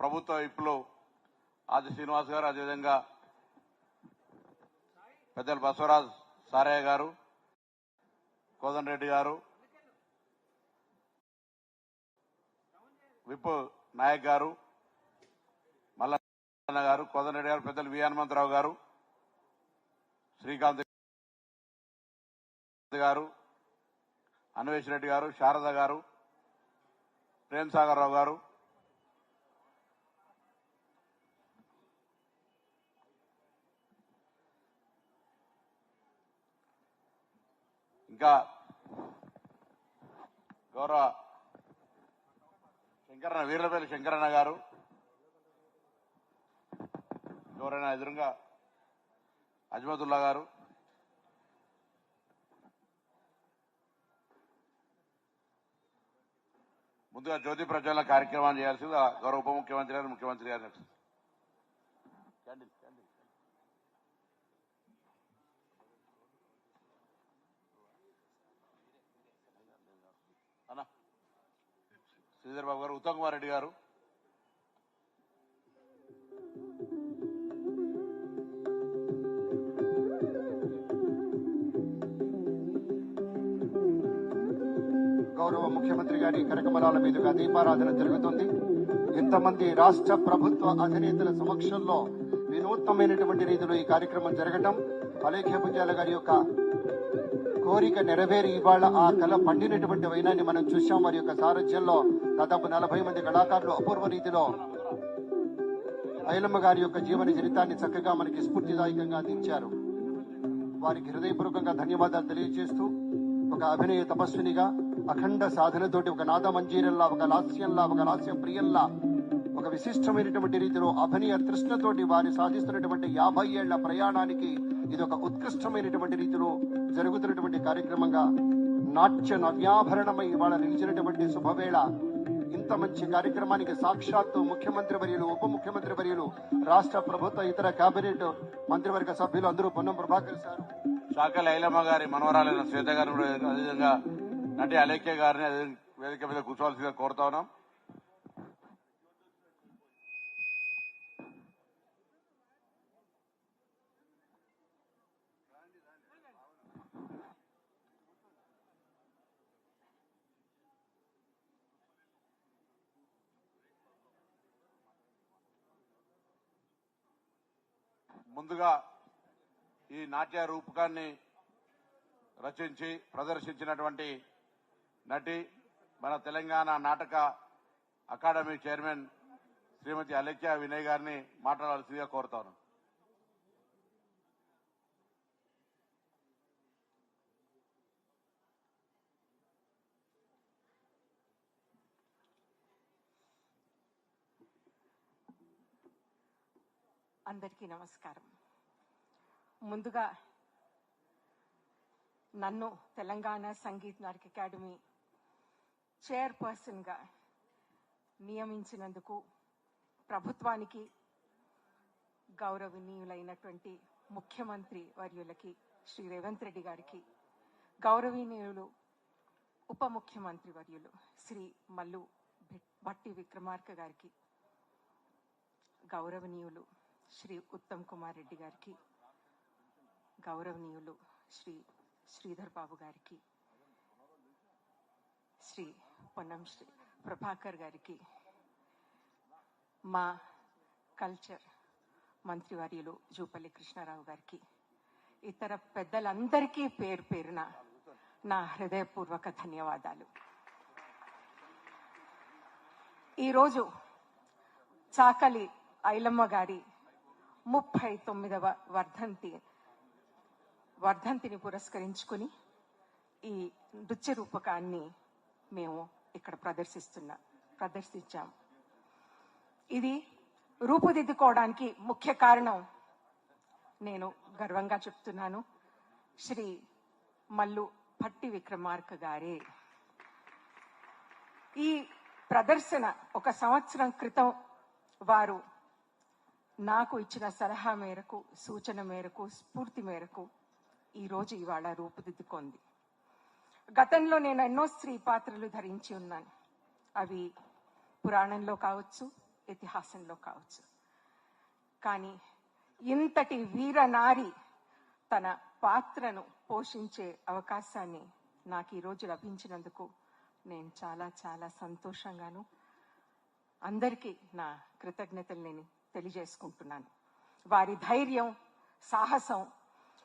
ప్రభుత్వ విప్లు ఆది శ్రీనివాస్ గారు, అదేవిధంగా పెద్దలు బసవరాజ్ సారయ్య గారు, కోదండరెడ్డి గారు, విప్ నాయక్ గారు, మల్లన్న గారు, కోదండరెడ్డి గారు, పెద్దలు వి హనుమంతరావు గారు, శ్రీకాంత్ గారు, అన్వేష్ రెడ్డి గారు, శారద గారు, ప్రేమ్ సాగర్ రావు గారు, ఇంకా గౌరవ శంకరన్న వీర్లపల్లి శంకరన్న గారు, ఎవరైనా ఎదురుగా అజ్మతుల్లా గారు, ముందుగా జ్యోతి ప్రజ్వలన కార్యక్రమాన్ని చేయాల్సింది గౌరవ ఉప ముఖ్యమంత్రి గారు, ముఖ్యమంత్రి గారు. అన్నా శ్రీధర్ బాబు గారు, ఉత్తమ్ కుమార్ రెడ్డి గారు, గౌరవ ముఖ్యమంత్రి గారి కరకమలాల మీదుగా దీపారాధన జరుగుతుంది. ఇంతమంది రాష్ట్ర ప్రభుత్వ అధినేతల సమక్షంలో వినూత్నమైనటువంటి రీతిలో ఈ కార్యక్రమం జరగటం, అలేఖ్య పుంజాల గారి యొక్క కోరిక నెరవేరి ఇవాళ ఆ కళ పండినటువంటి వైనాన్ని మనం చూశాం. వారి యొక్క సారథ్యంలో దాదాపు 40 మంది కళాకారులు అపూర్వ రీతిలో ఐలమ్మ గారి యొక్క జీవన చరితాన్ని చక్కగా మనకి స్ఫూర్తిదాయకంగా అందించారు. వారికి హృదయపూర్వకంగా ధన్యవాదాలు తెలియజేస్తూ, ఒక అభినయ తపస్వినిగా అఖండ సాధనతోటి, ఒక నాద మంజీరల్లా, ఒక లాస్యంలా, ఒక లాస్య ప్రియంలా, ఒక విశిష్టమైనటువంటి రీతిలో అభినయ తృష్ణతోటి వారు సాధిస్తున్నటువంటి 50 ఏళ్ల ప్రయాణానికి ఇది ఒక ఉత్కృష్టమైనటువంటి రీతిలో జరుగుతున్నటువంటి కార్యక్రమంగా నాట్య నవ్యాభరణమై ఇవాళ నిలిచినటువంటి శుభవేళ. ఇంత మంచి కార్యక్రమానికి సాక్షాత్తు ముఖ్యమంత్రి వర్యులు, ఉప ముఖ్యమంత్రి వర్యులు, రాష్ట్ర ప్రభుత్వ ఇతర కేబినెట్ మంత్రివర్గ సభ్యులు అందరూ పొన్నం ప్రభాకర్ సార్, శాఖల ఐలమ్మ గారి మనవరాలైన శ్వేత గారు, అదేవిధంగా నటి అలేఖ్య గారిని వేదిక మీద కూర్చోవాల్సిందిగా కోరుతా ఉన్నాం. ముందుగా ఈ నాట్య రూపకాన్ని రచించి ప్రదర్శించినటువంటి నటి, మన తెలంగాణ నాటక అకాడమీ చైర్మన్ శ్రీమతి అలేఖ్య వినయ్ గారిని మాట్లాడాల్సిందిగా కోరుతాను. అందరికీ నమస్కారం. ముందుగా నన్ను తెలంగాణ సంగీత నాటక అకాడమీ చైర్పర్సన్గా నియమించినందుకు ప్రభుత్వానికి, గౌరవనీయులైనటువంటి ముఖ్యమంత్రి వర్యులకి శ్రీ రేవంత్ రెడ్డి గారికి, గౌరవనీయులు ఉప ముఖ్యమంత్రి వర్యులు శ్రీ మల్లు భట్టి విక్రమార్క గారికి, గౌరవనీయులు శ్రీ ఉత్తమ్ కుమార్ రెడ్డి గారికి, గౌరవనీయులు శ్రీ శ్రీధర్ బాబు గారికి, శ్రీ పొన్నం శ్రీ ప్రభాకర్ గారికి, మా కల్చర్ మంత్రివర్యులు జూపల్లి కృష్ణారావు గారికి, ఇతర పెద్దలందరికీ పేరు పేరున నా హృదయపూర్వక ధన్యవాదాలు. ఈరోజు చాకలి ఐలమ్మ గారి 39వ వర్ధంతిని పురస్కరించుకుని ఈ నృత్య రూపకాన్ని మేము ఇక్కడ ప్రదర్శించాం. ఇది రూపుదిద్దుకోవడానికి ముఖ్య కారణం నేను గర్వంగా చెప్తున్నాను, శ్రీ మల్లు భట్టి విక్రమార్క గారే. ఈ ప్రదర్శన 1 సంవత్సరం క్రితం వారు నాకు ఇచ్చిన సలహా మేరకు, సూచన మేరకు, స్ఫూర్తి మేరకు ఈరోజు ఇవాళ రూపుదిద్దుకుంది. గతంలో నేను ఎన్నో స్త్రీ పాత్రలు ధరించి ఉన్నాను. అవి పురాణంలో కావచ్చు, ఇతిహాసంలో కావచ్చు. కానీ ఇంతటి వీరనారి తన పాత్రను పోషించే అవకాశాన్ని నాకు ఈరోజు లభించినందుకు నేను చాలా చాలా సంతోషంగాను అందరికీ నా కృతజ్ఞతలు నేను తెలియజేసుకుంటున్నాను. వారి ధైర్యం, సాహసం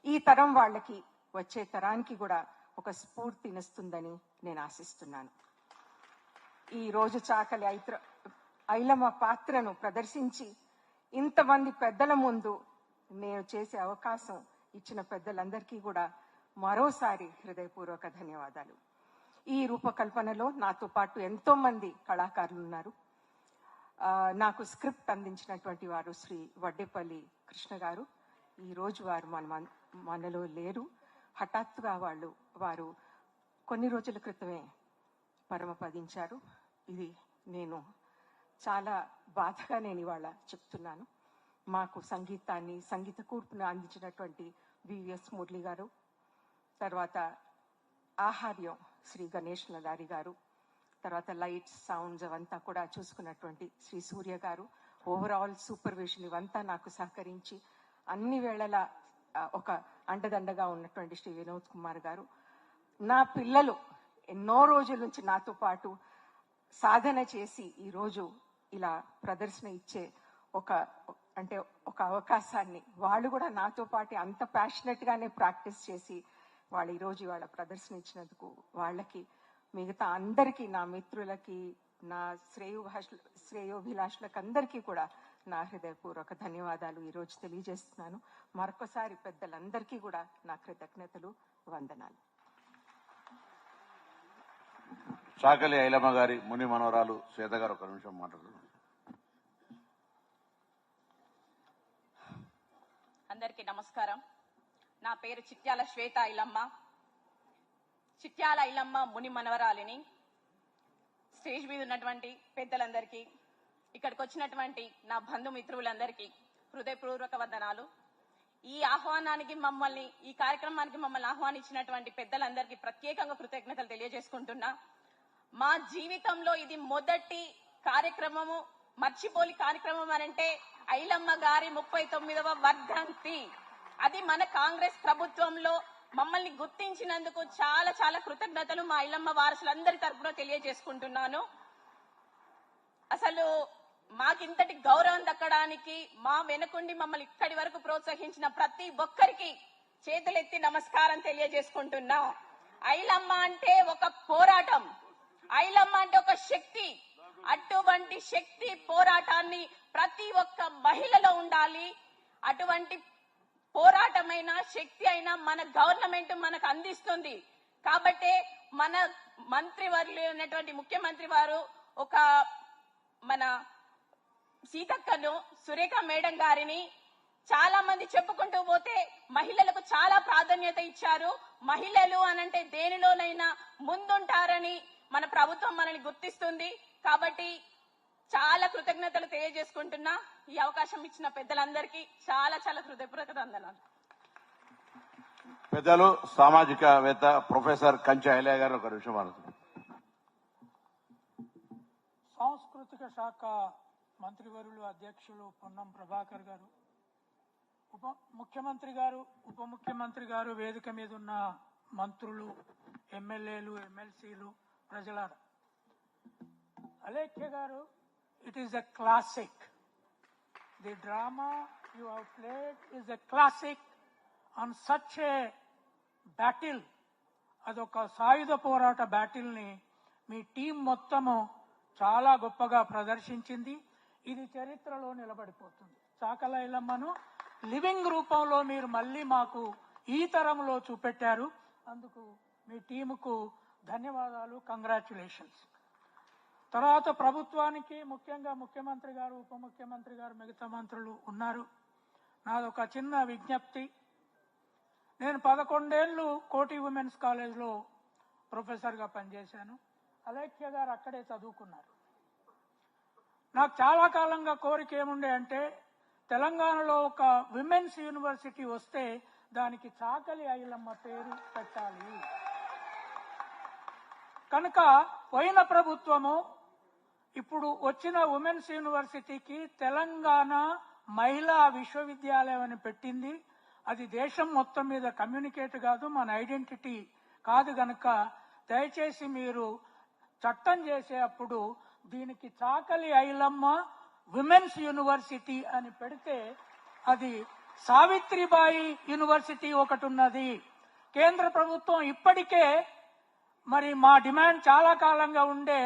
ఈ తరం వాళ్ళకి, వచ్చే తరానికి కూడా ఒక స్ఫూర్తినిస్తుందని నేను ఆశిస్తున్నాను. ఈ రోజు చాకలి ఐలమ్మ పాత్రను ప్రదర్శించి ఇంతమంది పెద్దల ముందు నేను చేసే అవకాశం ఇచ్చిన పెద్దలందరికీ కూడా మరోసారి హృదయపూర్వక ధన్యవాదాలు. ఈ రూపకల్పనలో నాతో పాటు ఎంతో మంది కళాకారులు ఉన్నారు. నాకు స్క్రిప్ట్ అందించినటువంటి వారు శ్రీ వడ్డేపల్లి కృష్ణ గారు. ఈ రోజు వారు మనలో లేరు. హఠాత్తుగా వారు కొన్ని రోజుల క్రితమే పరమపదించారు. ఇది నేను చాలా బాధగా నేను ఇవాళ చెప్తున్నాను. మాకు సంగీత కూర్పును అందించినటువంటి వివిఎస్ మురళి గారు, తర్వాత ఆహార్యం శ్రీ గణేష్ నదారి గారు, తర్వాత లైట్స్, సౌండ్స్ అవంతా కూడా చూసుకున్నటువంటి శ్రీ సూర్య గారు, ఓవరాల్ సూపర్విజన్ ఇవంతా నాకు సహకరించి అన్ని వేళలా ఒక అండదండగా ఉన్నటువంటి శ్రీ వినోద్ కుమార్ గారు, నా పిల్లలు ఎన్నో రోజుల నుంచి నాతో పాటు సాధన చేసి ఈరోజు ఇలా ప్రదర్శన ఇచ్చే ఒక అవకాశాన్ని వాళ్ళు కూడా నాతో పాటు అంత ప్యాషనెట్ గానే ప్రాక్టీస్ చేసి వాళ్ళు ఈరోజు వాళ్ళ ప్రదర్శన ఇచ్చినందుకు వాళ్ళకి, మిగతా అందరికీ, నా మిత్రులకి, నా శ్రేయోభిలాషులకు అందరికీ కూడా నా హృదయపూర్వక ధన్యవాదాలు ఈరోజు తెలియజేస్తున్నాను. మరొకసారి పెద్దలందరికీ కూడా నా కృతజ్ఞతలు, వందనాలు. చాకలి ఐలమ్మ గారి ముని మనవరాలు శ్వేత గారు ఒక నిమిషం మాట్లాడుతున్నారు. అందరికీ నమస్కారం. నా పేరు చిట్యాల శ్వేత ఐలమ్మ. చిట్యాల ఐలమ్మ ముని మనవరాలిని. స్టేజ్ మీద ఉన్నటువంటి పెద్దలందరికీ, ఇక్కడికి వచ్చినటువంటి నా బంధుమిత్రులందరికీ హృదయపూర్వక వందనాలు. ఈ కార్యక్రమానికి మమ్మల్ని ఆహ్వానించినటువంటి పెద్దలందరికీ ప్రత్యేకంగా కృతజ్ఞతలు తెలియజేసుకుంటున్నా. మా జీవితంలో ఇది మొదటి కార్యక్రమము, మర్చిపోలి కార్యక్రమం అనంటే ఐలమ్మ గారి 39వ వర్ధంతి. అది మన కాంగ్రెస్ ప్రభుత్వంలో మమ్మల్ని గుర్తించినందుకు చాలా చాలా కృతజ్ఞతలు మా ఐలమ్మ వారసులందరి తరపున తెలియజేసుకుంటున్నాను. అసలు మాకింతటి గౌరవం దక్కడానికి మా వెనుకుండి మమ్మల్ని ఇక్కడి వరకు ప్రోత్సహించిన ప్రతి ఒక్కరికి చేతులెత్తి నమస్కారం తెలియజేసుకుంటున్నా. ఐలమ్మ అంటే ఒక పోరాటం, ఐలమ్మ అంటే ఒక శక్తి. అటువంటి శక్తి, పోరాటాన్ని ప్రతి ఒక్క మహిళలో ఉండాలి. అటువంటి పోరాటమైన శక్తి అయినా మన గవర్నమెంట్ మనకు అందిస్తుంది. కాబట్టే మన మంత్రివర్యులు ఉన్నటువంటి ముఖ్యమంత్రి వారు మన సీతక్కను, సురేఖ మేడం గారిని చాలా మంది చెప్పుకుంటూ పోతే మహిళలకు చాలా ప్రాధాన్యత ఇచ్చారు. మహిళలు అనంటే దేనిలోనైనా ముందుంటారని మన ప్రభుత్వం మనల్ని గుర్తిస్తుంది. కాబట్టి చాలా కృతజ్ఞతలు తెలియజేసుకుంటున్నా. ఈ అవకాశం ఇచ్చిన పెద్దలందరికీ చాలా చాలా హృదయపూర్వక వందనాలు. పెద్దలు సామాజికవేత్త ప్రొఫెసర్ కంచె ఐలయ్య గారు ఒక విషయం అడుగుతున్నారు. సాంస్కృతిక శాఖ మంత్రివర్యులు అధ్యక్షులు పొన్నం ప్రభాకర్ గారు, ముఖ్యమంత్రి గారు, ఉప ముఖ్యమంత్రి గారు, వేదిక మీద ఉన్న మంత్రులు, ఎమ్మెల్యేలు, ఎమ్మెల్సీలు, ప్రజలారా, అలేఖ్య గారు, it is a classic. The drama you have played is a classic on such a battle. అదొక సాయుధ పోరాట బ్యాటిల్ ని మీ టీం మొత్తము చాలా గొప్పగా ప్రదర్శించింది. ఇది చరిత్రలో నిలబడిపోతుంది. చాకలి ఐలమ్మను లివింగ్ రూపంలో మీరు మళ్ళీ మాకు ఈ తరంలో చూపెట్టారు. అందుకు మీ టీముకు ధన్యవాదాలు, కంగ్రాచ్యులేషన్స్. తర్వాత ప్రభుత్వానికి, ముఖ్యంగా ముఖ్యమంత్రి గారు, ఉప ముఖ్యమంత్రి గారు, మిగతా మంత్రులు ఉన్నారు. నాదొక చిన్న విజ్ఞప్తి. నేను 11 ఏళ్ళు కోటి ఉమెన్స్ కాలేజ్లో ప్రొఫెసర్గా పనిచేశాను. అలేఖ్య గారు అక్కడే చదువుకున్నారు. నాకు చాలా కాలంగా కోరిక ఏముండే అంటే తెలంగాణలో ఒక విమెన్స్ యూనివర్సిటీ వస్తే దానికి చాకలి ఐలమ్మ పేరు పెట్టాలి. కనుక పోయిన ప్రభుత్వము ఇప్పుడు వచ్చిన ఉమెన్స్ యూనివర్సిటీకి తెలంగాణ మహిళా విశ్వవిద్యాలయం అని పెట్టింది. అది దేశం మొత్తం మీద కమ్యూనికేట్ కాదు, మన ఐడెంటిటీ కాదు గనక దయచేసి మీరు చట్టం చేసేటప్పుడు దీనికి చాకలి ఐలమ్మ విమెన్స్ యూనివర్సిటీ అని పెడితే అది సావిత్రిబాయి యూనివర్సిటీ ఒకటి ఉన్నది. కేంద్ర ప్రభుత్వం ఇప్పటికే మరి మా డిమాండ్ చాలా కాలంగా ఉండే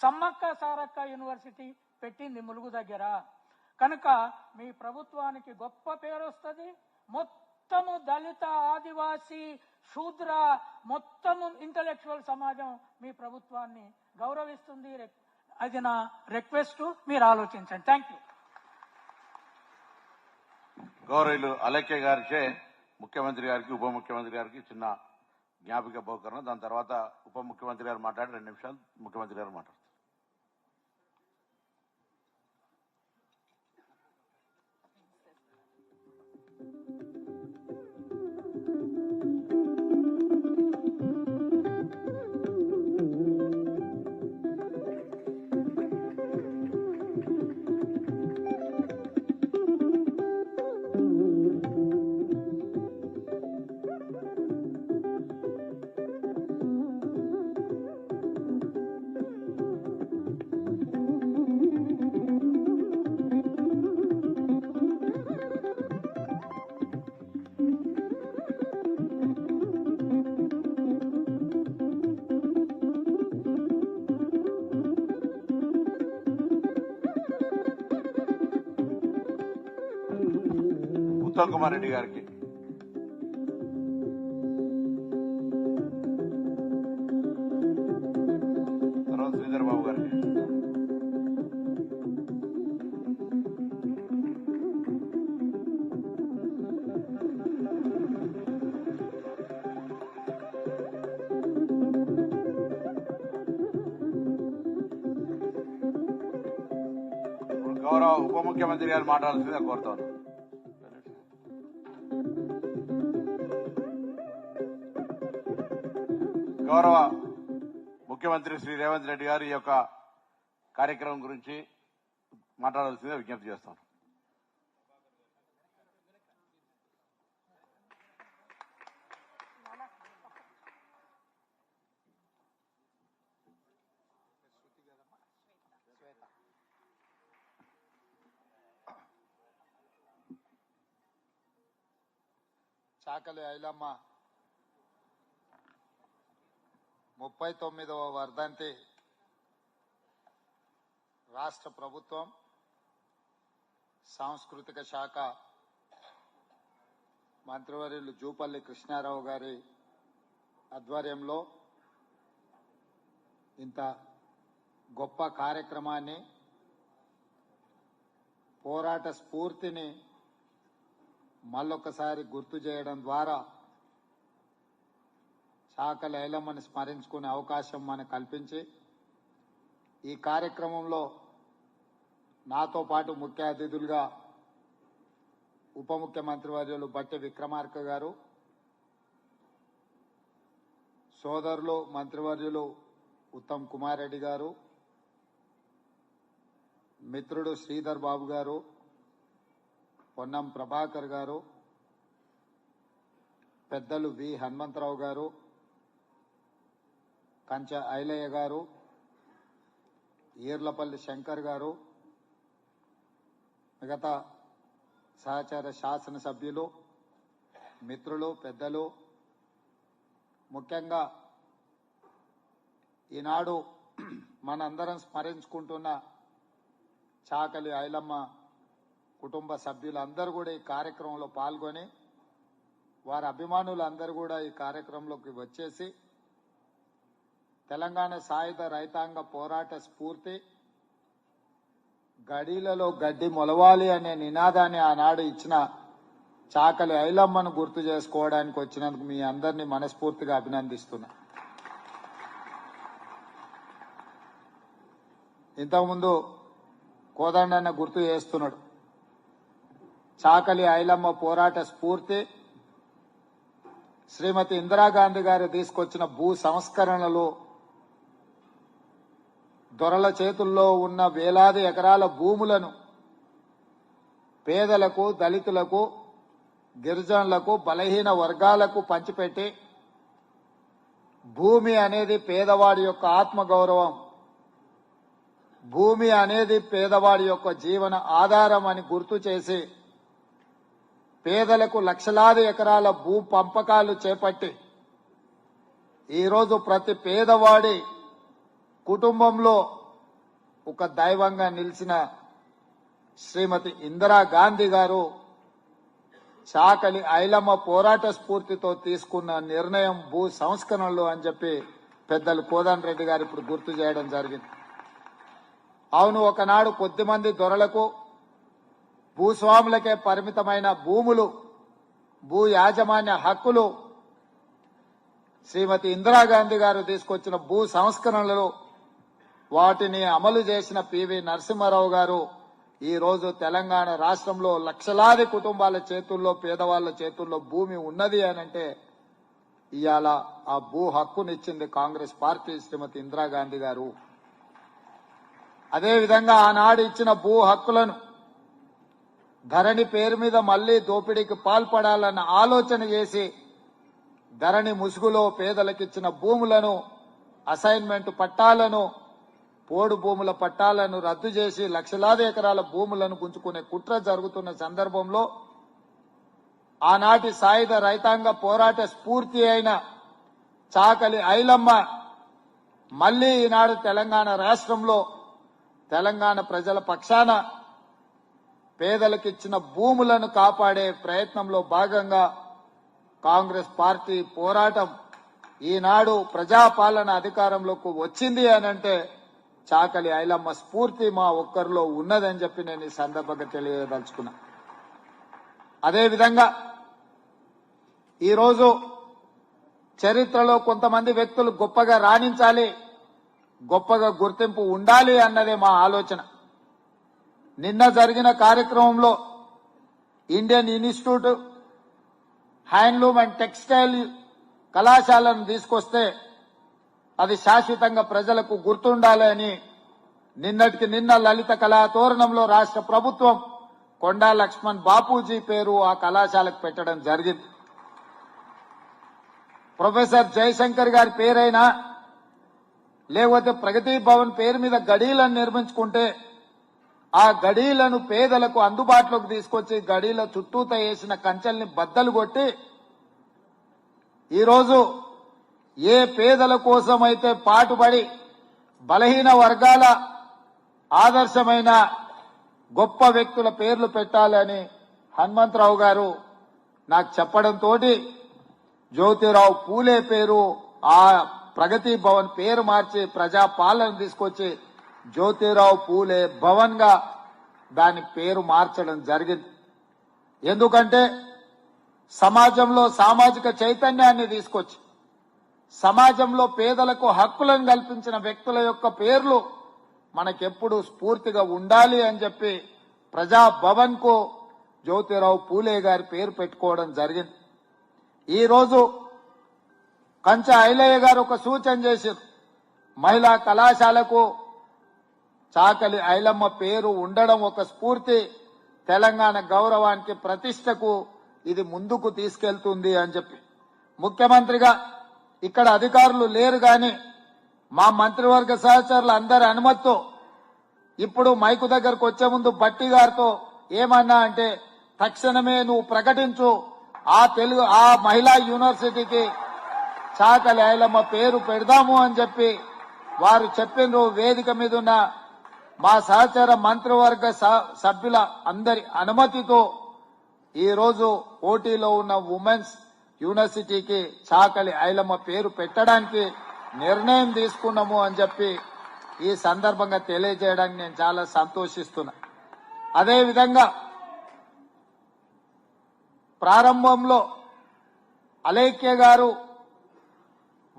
సమ్మక్క సారక్క యూనివర్సిటీ పెట్టింది ములుగు దగ్గర. కనుక మీ ప్రభుత్వానికి గొప్ప పేరు వస్తుంది. మొత్తము దళిత, ఆదివాసీ, శూద్ర మొత్తము ఇంటలెక్చువల్ సమాజం మీ ప్రభుత్వాన్ని గౌరవిస్తుంది. అది నా రిక్వెస్ట్, మీరు ఆలోచించండి. Thank you. గౌరవులు అలేఖ్య గారిచే ముఖ్యమంత్రి గారికి, ఉప ముఖ్యమంత్రి గారికి చిన్న జ్ఞాపిక బహుకరణ. దాని తర్వాత ఉప ముఖ్యమంత్రి గారు మాట్లాడి 2 నిమిషాలు ముఖ్యమంత్రి గారు మాట్లాడతారు. ఉత్తమ్ కుమార్ రెడ్డి గారికి, తర్వాత శ్రీధర్ బాబు గారికి, గౌరవ ఉప ముఖ్యమంత్రి గారు మాట్లాడాల్సిందిగా కోరుతాను. గౌరవ ముఖ్యమంత్రి శ్రీ రేవంత్ రెడ్డి గారు ఈ యొక్క కార్యక్రమం గురించి మాట్లాడాల్సిందిగా విజ్ఞప్తి చేస్తాను. చాకలి ఐలమ్మ 39వ వర్ధంతి రాష్ట్ర ప్రభుత్వం, సాంస్కృతిక శాఖ మంత్రివర్యులు జూపల్లి కృష్ణారావు గారి ఆధ్వర్యంలో ఇంత గొప్ప కార్యక్రమాన్ని, పోరాట స్ఫూర్తిని మళ్ళొకసారి గుర్తు చేయడం ద్వారా చాకలి ఐలమ్మని స్మరించుకునే అవకాశం మనకు కల్పించి, ఈ కార్యక్రమంలో నాతో పాటు ముఖ్య అతిథులుగా ఉప ముఖ్యమంత్రి వర్యులు బట్టి విక్రమార్క గారు, సోదరులు మంత్రివర్యులు ఉత్తమ్ కుమార్ రెడ్డి గారు, మిత్రుడు శ్రీధర్ బాబు గారు, పొన్నం ప్రభాకర్ గారు, పెద్దలు వి హనుమంతరావు గారు, కంచ ఐలయ్య గారు, ఈర్లపల్లి శంకర్ గారు, మిగతా సహచార శాసనసభ్యులు, మిత్రులు, పెద్దలు, ముఖ్యంగా ఈనాడు మనందరం స్మరించుకుంటున్న చాకలి ఐలమ్మ కుటుంబ సభ్యులందరూ కూడా ఈ కార్యక్రమంలో పాల్గొని, వారి అభిమానులందరూ కూడా ఈ కార్యక్రమంలోకి వచ్చేసి తెలంగాణ సాయుధ రైతాంగ పోరాట స్ఫూర్తి, గడీలలో గడ్డి మొలవాలి అనే నినాదాన్ని ఆనాడు ఇచ్చిన చాకలి ఐలమ్మను గుర్తు చేసుకోవడానికి వచ్చినందుకు మీ అందరినీ మనస్ఫూర్తిగా అభినందిస్తున్నా. ఇంతకుముందు కోదండన్న గుర్తు చేస్తున్నాడు, చాకలి ఐలమ్మ పోరాట స్ఫూర్తి శ్రీమతి ఇందిరాగాంధీ గారు తీసుకొచ్చిన భూ సంస్కరణలు దొరల చేతుల్లో ఉన్న వేలాది ఎకరాల భూములను పేదలకు, దళితులకు, గిరిజనులకు, బలహీన వర్గాలకు పంచిపెట్టి భూమి అనేది పేదవాడి యొక్క ఆత్మగౌరవం, భూమి అనేది పేదవాడి యొక్క జీవన ఆధారం అని గుర్తు చేసి పేదలకు లక్షలాది ఎకరాల భూ పంపకాలు చేపట్టి ఈరోజు ప్రతి పేదవాడి కుటుంబంలో ఒక దైవంగా నిలిచిన శ్రీమతి ఇందిరాగాంధీ గారు చాకలి ఐలమ్మ పోరాట స్ఫూర్తితో తీసుకున్న నిర్ణయం భూ సంస్కరణలు అని చెప్పి పెద్దలు కోదండ రెడ్డి గారు ఇప్పుడు గుర్తు చేయడం జరిగింది. అవును, ఒకనాడు కొద్దిమంది దొరలకు, భూస్వాములకే పరిమితమైన భూములు, భూ యాజమాన్య హక్కులు శ్రీమతి ఇందిరాగాంధీ గారు తీసుకొచ్చిన భూ సంస్కరణలు వాటిని అమలు చేసిన పివి నరసింహారావు గారు ఈ రోజు తెలంగాణ రాష్ట్రంలో లక్షలాది కుటుంబాల చేతుల్లో, పేదవాళ్ల చేతుల్లో భూమి ఉన్నది అనంటే ఇవాళ ఆ భూ హక్కునిచ్చింది కాంగ్రెస్ పార్టీ, శ్రీమతి ఇందిరాగాంధీ గారు. అదేవిధంగా ఆనాడు ఇచ్చిన భూ హక్కులను ధరణి పేరు మీద మళ్లీ దోపిడీకి పాల్పడాలన్న ఆలోచన చేసి ధరణి ముసుగులో పేదలకిచ్చిన భూములను, అసైన్మెంట్ పట్టాలను, పోడు భూముల పట్టాలను రద్దు చేసి లక్షలాది ఎకరాల భూములను గుంజుకునే కుట్ర జరుగుతున్న సందర్భంలో ఆనాటి సాయుధ రైతాంగ పోరాట స్ఫూర్తి అయిన చాకలి ఐలమ్మ మళ్లీ ఈనాడు తెలంగాణ రాష్ట్రంలో తెలంగాణ ప్రజల పక్షాన పేదలకిచ్చిన భూములను కాపాడే ప్రయత్నంలో భాగంగా కాంగ్రెస్ పార్టీ పోరాటం ఈనాడు ప్రజాపాలన అధికారంలోకి వచ్చింది అనంటే చాకలి ఐలమ్మ స్ఫూర్తి మా ఒక్కరిలో ఉన్నదని చెప్పి నేను ఈ సందర్భంగా తెలియదలుచుకున్నా. అదేవిధంగా ఈరోజు చరిత్రలో కొంతమంది వ్యక్తులు గొప్పగా రాణించాలి, గొప్పగా గుర్తింపు ఉండాలి అన్నదే మా ఆలోచన. నిన్న జరిగిన కార్యక్రమంలో Indian institute handloom and textile కళాశాలను తీసుకొస్తే అది శాశ్వతంగా ప్రజలకు గుర్తుండాలి అని నిన్నటికి నిన్న లలిత కళా తోరణంలో రాష్ట్ర ప్రభుత్వం కొండా లక్ష్మణ్ బాపూజీ పేరు ఆ కళాశాలకు పెట్టడం జరిగింది. ప్రొఫెసర్ జయశంకర్ గారి పేరైనా లేకపోతే ప్రగతి భవన్ పేరు మీద గడీలను నిర్మించుకుంటే ఆ గడీలను పేదలకు అందుబాటులోకి తీసుకొచ్చి గడీల చుట్టూత వేసిన కంచెల్ని బద్దలు కొట్టి ఈరోజు ఏ పేదల కోసమైతే పాటుపడి బలహీన వర్గాల ఆదర్శమైన గొప్ప వ్యక్తుల పేర్లు పెట్టాలని హనుమంతరావు గారు నాకు చెప్పడంతో జ్యోతిరావు పూలే పేరు ఆ ప్రగతి భవన్ పేరు మార్చి ప్రజాపాలన తీసుకొచ్చి జ్యోతిరావు పూలే భవన్ గా దాని పేరు మార్చడం జరిగింది. ఎందుకంటే సమాజంలో సామాజిక చైతన్యాన్ని తీసుకొచ్చి సమాజంలో పేదలకు హక్కులను కల్పించిన వ్యక్తుల యొక్క పేర్లు మనకెప్పుడు స్ఫూర్తిగా ఉండాలి అని చెప్పి ప్రజాభవన్ కు జ్యోతిరావు పూలే గారి పేరు పెట్టుకోవడం జరిగింది. ఈ రోజు కంచ ఐలయ్య గారు ఒక సూచన చేశారు, మహిళా కళాశాలకు చాకలి ఐలమ్మ పేరు ఉండడం ఒక స్ఫూర్తి, తెలంగాణ గౌరవానికి ప్రతిష్టకు ఇది ముందుకు తీసుకెళ్తుంది అని చెప్పి. ముఖ్యమంత్రిగా ఇక్కడ అధికారులు లేరు గాని మా మంత్రివర్గ సహచరులు అందరి అనుమతితో ఇప్పుడు మైకు దగ్గరకు వచ్చే ముందు బట్టి గారితో ఏమన్నా అంటే తక్షణమే నువ్వు ప్రకటించు, ఆ మహిళా యూనివర్సిటీకి చాకలి ఐలమ్మ పేరు పెడదాము అని చెప్పి వారు చెప్పిన వేదిక మీద ఉన్న మా సహచర మంత్రివర్గ సభ్యుల అందరి అనుమతితో ఈ రోజు పోటీలో ఉన్న ఉమెన్స్ యూనివర్సిటీకి చాకలి ఐలమ్మ పేరు పెట్టడానికి నిర్ణయం తీసుకున్నాము అని చెప్పి ఈ సందర్భంగా తెలియజేయడానికి నేను చాలా సంతోషిస్తున్నా. అదేవిధంగా ప్రారంభంలో అలేఖ్య గారు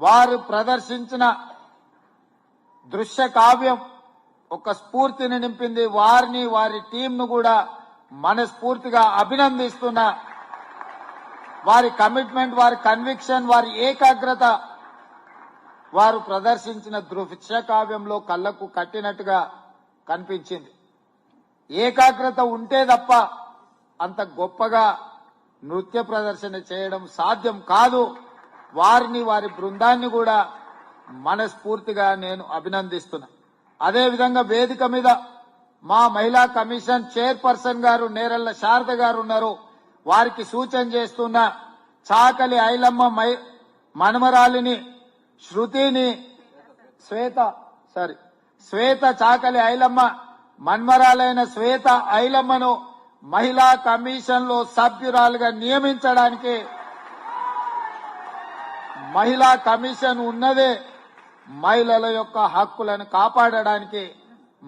వారు ప్రదర్శించిన దృశ్య కావ్యం ఒక స్ఫూర్తిని నింపింది. వారిని వారి టీంను కూడా మనస్ఫూర్తిగా అభినందిస్తున్నా. వారి కమిట్మెంట్, వారి కన్విక్షన్, వారి ఏకాగ్రత వారు ప్రదర్శించిన దృశ్య కావ్యంలో కళ్ళకు కట్టినట్టుగా కనిపించింది. ఏకాగ్రత ఉంటే తప్ప అంత గొప్పగా నృత్య ప్రదర్శన చేయడం సాధ్యం కాదు. వారిని వారి బృందాన్ని కూడా మనస్ఫూర్తిగా నేను అభినందిస్తున్నా. అదేవిధంగా వేదిక మీద మా మహిళా కమిషన్ చైర్పర్సన్ గారు నేరెళ్ల శారద గారు ఉన్నారు. వారికి సూచన చేస్తున్న చాకలి ఐలమ్మ మనమరాలిని శృతిని శ్వేత చాకలి ఐలమ్మ మన్మరాలైన శ్వేత ఐలమ్మను మహిళా కమిషన్ లో సభ్యురాలుగా నియమించడానికి మహిళా కమిషన్ ఉన్నదే మహిళల యొక్క హక్కులను కాపాడడానికి,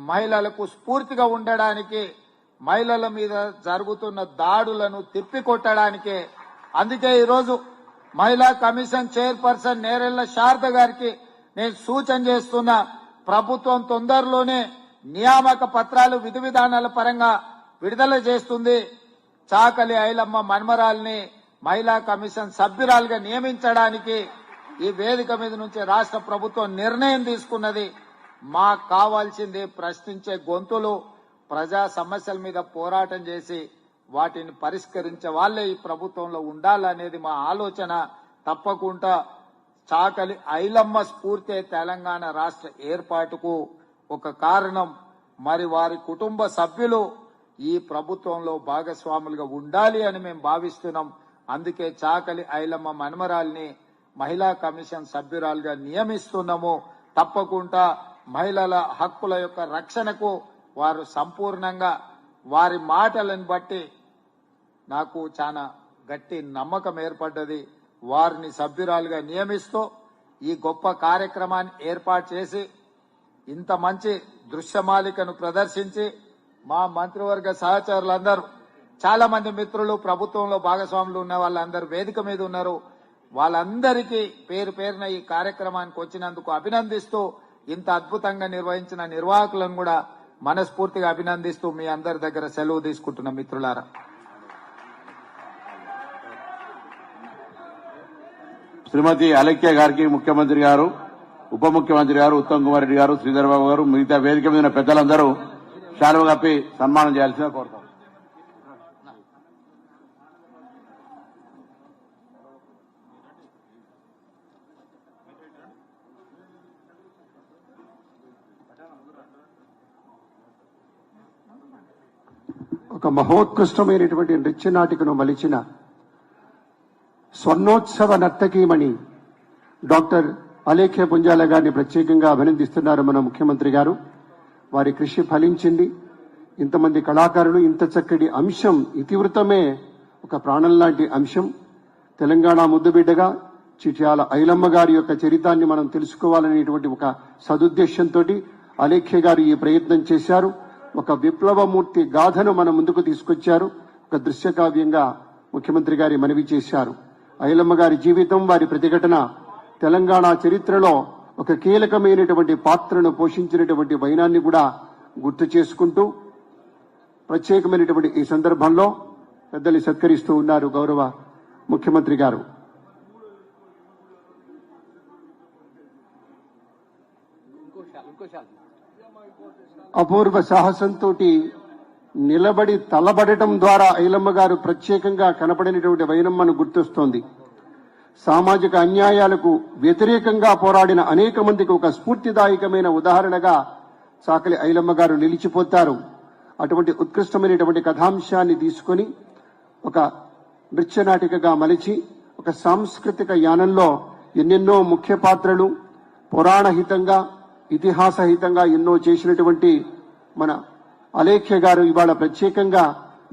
మహిళలకు స్ఫూర్తిగా ఉండడానికి, మహిళల మీద జరుగుతున్న దాడులను తిప్పికొట్టడానికి. అందుకే ఈరోజు మహిళా కమిషన్ చైర్పర్సన్ నేరెళ్ల శారద గారికి నేను సూచన చేస్తున్నా, ప్రభుత్వం తొందరలోనే నియామక పత్రాలు విధి విధానాల పరంగా విడుదల చేస్తుంది. చాకలి ఐలమ్మ మన్మరాల్ని మహిళా కమిషన్ సభ్యురాలుగా నియమించడానికి ఈ వేదిక మీద నుంచి రాష్ట్ర ప్రభుత్వం నిర్ణయం తీసుకున్నది. మాకు కావాల్సింది ప్రశ్నించే గొంతులు, ప్రజా సమస్యల మీద పోరాటం చేసి వాటిని పరిష్కరించే వాళ్ళే ఈ ప్రభుత్వంలో ఉండాలనేది మా ఆలోచన. తప్పకుండా చాకలి ఐలమ్మ స్ఫూర్తి తెలంగాణ రాష్ట్ర ఏర్పాటుకు ఒక కారణం. మరి వారి కుటుంబ సభ్యులు ఈ ప్రభుత్వంలో భాగస్వాములుగా ఉండాలి అని మేము భావిస్తున్నాం. అందుకే చాకలి ఐలమ్మ మనమరాల్ని మహిళా కమిషన్ సభ్యురాలుగా నియమిస్తున్నాము. తప్పకుండా మహిళల హక్కుల యొక్క రక్షణకు వారు సంపూర్ణంగా, వారి మాటలను బట్టి నాకు చాలా గట్టి నమ్మకం ఏర్పడ్డది. వారిని సభ్యురాలుగా నియమిస్తూ ఈ గొప్ప కార్యక్రమాన్ని ఏర్పాటు చేసి ఇంత మంచి దృశ్యమాలికను ప్రదర్శించి మా మంత్రివర్గ సహచరులందరూ, చాలా మంది మిత్రులు ప్రభుత్వంలో భాగస్వాములు ఉన్న వాళ్ళందరూ వేదిక మీద ఉన్నారు. వాళ్ళందరికీ పేరు పేరున ఈ కార్యక్రమానికి వచ్చినందుకు అభినందిస్తూ, ఇంత అద్భుతంగా నిర్వహించిన నిర్వాహకులను కూడా మనస్ఫూర్తిగా అభినందిస్తూ మీ అందరి దగ్గర సెలవు తీసుకుంటున్న మిత్రులారా. శ్రీమతి అలక్య గారికి ముఖ్యమంత్రి గారు, ఉప ముఖ్యమంత్రి గారు, ఉత్తమ్ కుమార్ రెడ్డి గారు, శ్రీధర్ బాబు గారు, మిగతా వేదిక మీద ఉన్న పెద్దలందరూ శాలువ కప్పి సన్మానం చేయాల్సిందిగా కోరుతాం. ఒక మహోత్కృష్టమైనటువంటి నృత్య నాటికను మలిచిన స్వర్ణోత్సవ నర్తకీమణి డాక్టర్ అలేఖ్య పుంజాల గారిని ప్రత్యేకంగా అభినందిస్తున్నారు మన ముఖ్యమంత్రి గారు. వారి కృషి ఫలించింది. ఇంతమంది కళాకారులు, ఇంత చక్కటి అంశం, ఇతివృత్తమే ఒక ప్రాణం లాంటి అంశం. తెలంగాణ ముద్దుబిడ్డగా చిట్యాల ఐలమ్మ గారి యొక్క చరితాన్ని మనం తెలుసుకోవాలనేటువంటి ఒక సదుద్దేశంతో అలేఖ్య గారు ఈ ప్రయత్నం చేశారు. ఒక విప్లవమూర్తి గాథను మన ముందుకు తీసుకొచ్చారు. ఒక దృశ్యకావ్యంగా ముఖ్యమంత్రి గారి మనవి చేశారు. ఐలమ్మ గారి జీవితం, వారి ప్రతిఘటన తెలంగాణ చరిత్రలో ఒక కీలకమైనటువంటి పాత్రను పోషించినటువంటి వైనాన్ని కూడా గుర్తు చేసుకుంటూ ప్రత్యేకమైనటువంటి ఈ సందర్భంలో పెద్దలు సత్కరిస్తూ ఉన్నారు గౌరవ ముఖ్యమంత్రి గారు. అపూర్వ సాహసంతో నిలబడి తలబడటం ద్వారా ఐలమ్మ గారు ప్రత్యేకంగా కనపడినటువంటి వైనమ్మను గుర్తొస్తోంది. సామాజిక అన్యాయాలకు వ్యతిరేకంగా పోరాడిన అనేక మందికి ఒక స్ఫూర్తిదాయకమైన ఉదాహరణగా చాకలి ఐలమ్మ గారు నిలిచిపోతారు. అటువంటి ఉత్కృష్టమైనటువంటి కథాంశాన్ని తీసుకుని ఒక నృత్య నాటికగా మలిచి ఒక సాంస్కృతిక యానంలో ఎన్నెన్నో ముఖ్య పాత్రలు పురాణహితంగా, ఇతిహాసహితంగా ఎన్నో చేసినటువంటి మన అలేఖ్య గారు ఇవాళ ప్రత్యేకంగా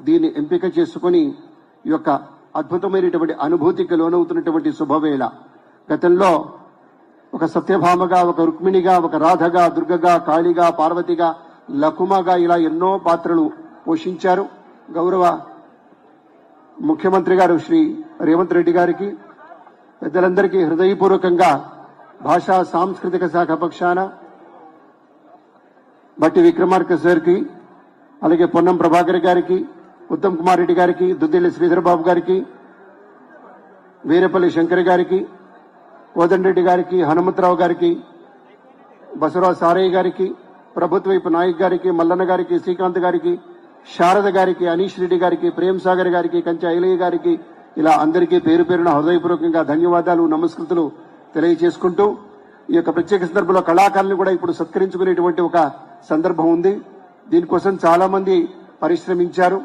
దీన్ని ఎంపిక చేసుకుని ఈ యొక్క అద్భుతమైనటువంటి అనుభూతికి లోనవుతున్నటువంటి శుభవేళ. గతంలో ఒక సత్యభామగా, ఒక రుక్మిణిగా, ఒక రాధగా, దుర్గగా, కాళిగా, పార్వతిగా, లకుమగా ఇలా ఎన్నో పాత్రలు పోషించారు. గౌరవ ముఖ్యమంత్రి గారు శ్రీ రేవంత్ రెడ్డి గారికి, పెద్దలందరికీ హృదయపూర్వకంగా భాషా సాంస్కృతిక శాఖ పక్షాన బట్టి విక్రమార్క సార్కి, అలాగే పొన్నం ప్రభాకర్ గారికి, ఉత్తమ్ కుమార్ రెడ్డి గారికి, దుద్దిల్లి శ్రీధర్ బాబు గారికి, వీరపల్లి శంకర్ గారికి, కోదండరెడ్డి గారికి, హనుమంతరావు గారికి, బసవరాజు సారయ్య గారికి, ప్రభుత్వ వైపు నాయక్ గారికి, మల్లన్న గారికి, శ్రీకాంత్ గారికి, శారద గారికి, అనీష్ రెడ్డి గారికి, ప్రేమ్ సాగర్ గారికి, కంచె ఐలయ్య గారికి, ఇలా అందరికీ పేరు పేరున హృదయపూర్వకంగా ధన్యవాదాలు, నమస్కృతులు తెలియజేసుకుంటూ ఈ యొక్క ప్రత్యేక సందర్భంలో కళాకారులను కూడా ఇప్పుడు సత్కరించుకునేటువంటి ఒక సందర్భం ఉంది. దీనికోసం చాలా మంది పరిశ్రమించారు.